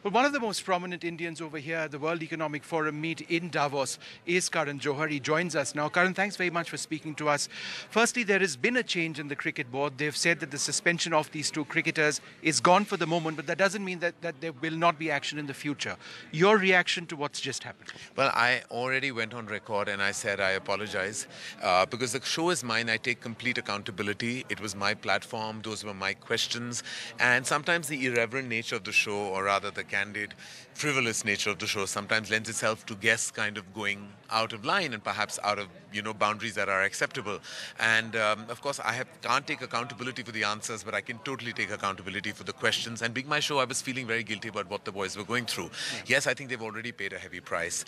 But one of the most prominent Indians over here at the World Economic Forum meet in Davos is Karan Johar. He joins us now. Karan, thanks very much for speaking to us. Firstly, there has been a change in the cricket board. They've said that the suspension of these two cricketers is gone for the moment, but that doesn't mean that there will not be action in the future. Your reaction to what's just happened? Well, I already went on record and I said I apologize because the show is mine. I take complete accountability. It was my platform. Those were my questions. And sometimes the irreverent nature of the show, or rather the candid, frivolous nature of the show sometimes lends itself to guests kind of going out of line and perhaps out of, boundaries that are acceptable. And of course, can't take accountability for the answers, but I can totally take accountability for the questions. And being my show, I was feeling very guilty about what the boys were going through. Yes, I think they've already paid a heavy price.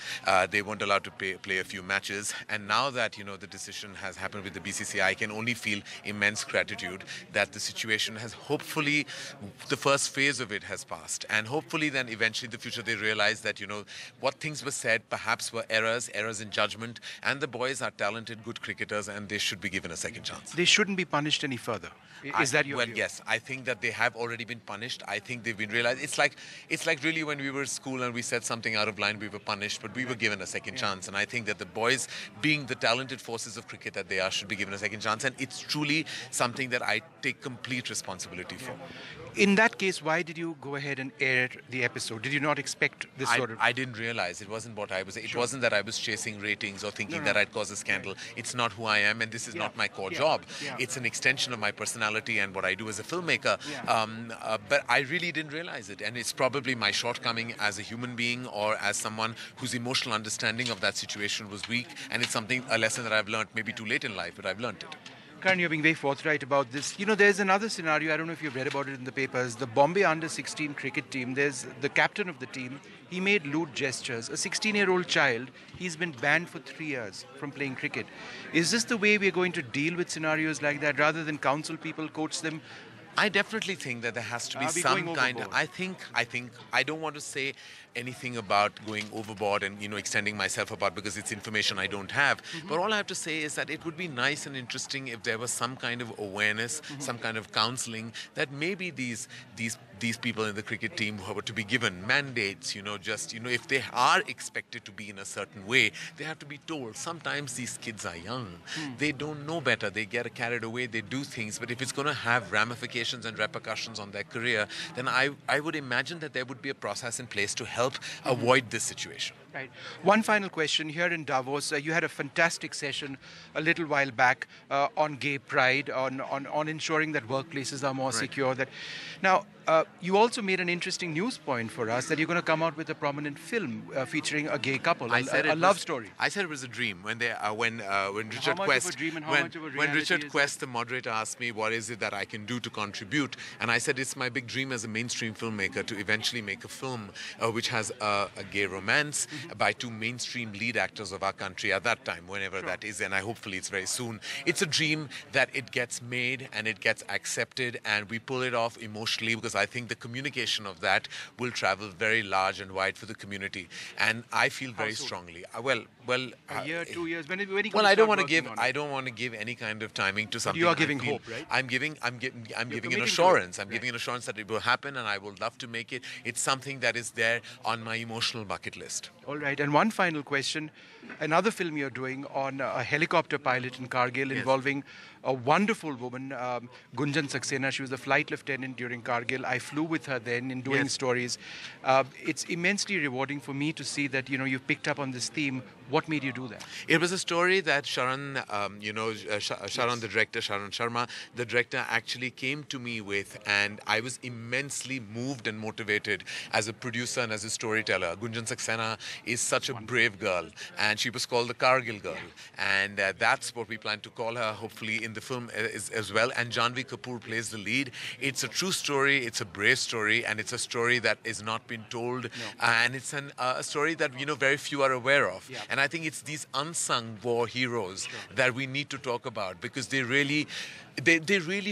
They weren't allowed to play a few matches. And now that, the decision has happened with the BCCI, I can only feel immense gratitude that the situation has hopefully, the first phase of it has passed. And hopefully then eventually in the future they realize that, what things were said perhaps were errors in judgment. And the boys are talented, good cricketers, and they should be given a second chance. They shouldn't be punished any further. Is that your view? Well, yes. I think that they have already been punished. I think they've been realized. It's like really when we were at school and we said something out of line, we were punished, but we were given a second chance. And I think that the boys, being the talented forces of cricket that they are, should be given a second chance. And it's truly something that I take complete responsibility for. In that case, why did you go ahead and air the episode? Did you not expect this sort of... I didn't realize. It wasn't what I was... It wasn't that I was chasing ratings or thinking that I'd cause a scandal. It's not who I am, and this is not my core job. It's an extension of my personality and what I do as a filmmaker. But I really didn't realize it. And it's probably my shortcoming as a human being or as someone whose emotional understanding of that situation was weak. And it's a lesson that I've learned maybe too late in life, but I've learned it. Karan, you're being very forthright about this. There's another scenario, I don't know if you've read about it in the papers, the Bombay under-16 cricket team, there's the captain of the team, he made lewd gestures. A 16-year-old child, he's been banned for 3 years from playing cricket. Is this the way we're going to deal with scenarios like that, rather than counsel people, coach them? I definitely think that there has to be some kind of... I don't want to say anything about going overboard and, extending myself about because it's information I don't have. But all I have to say is that it would be nice and interesting if there was some kind of awareness, some kind of counseling that maybe these people in the cricket team who were to be given mandates, if they are expected to be in a certain way, they have to be told. Sometimes these kids are young. They don't know better. They get carried away. They do things. But if it's going to have ramifications and repercussions on their career, then I would imagine that there would be a process in place to help avoid this situation. Right. One final question. Here in Davos, you had a fantastic session a little while back on gay pride, on ensuring that workplaces are more secure. Now, you also made an interesting news point for us that you're going to come out with a prominent film featuring a gay couple, a love story. I said it was a dream when Richard Quest, when Richard Quest, the moderator, asked me what is it that I can do to contribute, and I said it's my big dream as a mainstream filmmaker to eventually make a film which has a gay romance by two mainstream lead actors of our country at that time, whenever that is, and hopefully it's very soon. It's a dream that it gets made and it gets accepted and we pull it off emotionally, because I think the communication of that will travel very large and wide for the community. And I feel very strongly. A year, 2 years. When I don't want to give any kind of timing to something. But you are giving hope, right? I'm giving an assurance. I'm giving an assurance that it will happen, and I will love to make it. It's something that is there on my emotional bucket list. All right. And one final question. Another film you're doing on a helicopter pilot in Kargil involving a wonderful woman, Gunjan Saxena. She was a flight lieutenant during Kargil. I flew with her then in doing stories. It's immensely rewarding for me to see that, you've picked up on this theme. What made you do that? It was a story that Sharan, the director, Sharan Sharma, the director, actually came to me with, and I was immensely moved and motivated as a producer and as a storyteller. Gunjan Saxena is such a brave girl, and she was called the Kargil girl, and that's what we plan to call her, hopefully, in the film as well. And Janvi Kapoor plays the lead. It's a true story, it's a brave story, and it's a story that is not been told, and it's a story that, very few are aware of. And I think it's these unsung war heroes that we need to talk about, because they really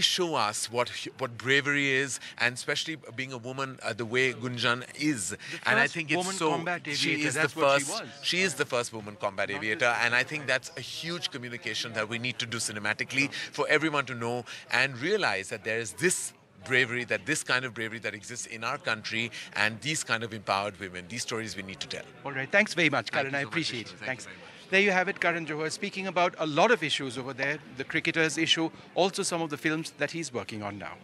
show us what bravery is, and especially being a woman the way Gunjan is. And I think it's so she is the first. She is the first woman combat aviator, and I think that's a huge communication that we need to do cinematically for everyone to know and realize that there is this bravery, that this kind of bravery that exists in our country, and these kind of empowered women. These stories we need to tell. All right. Thanks very much, Karan. I appreciate it. Thanks. There you have it, Karan Johar speaking about a lot of issues over there, the cricketers' issue, also some of the films that he's working on now.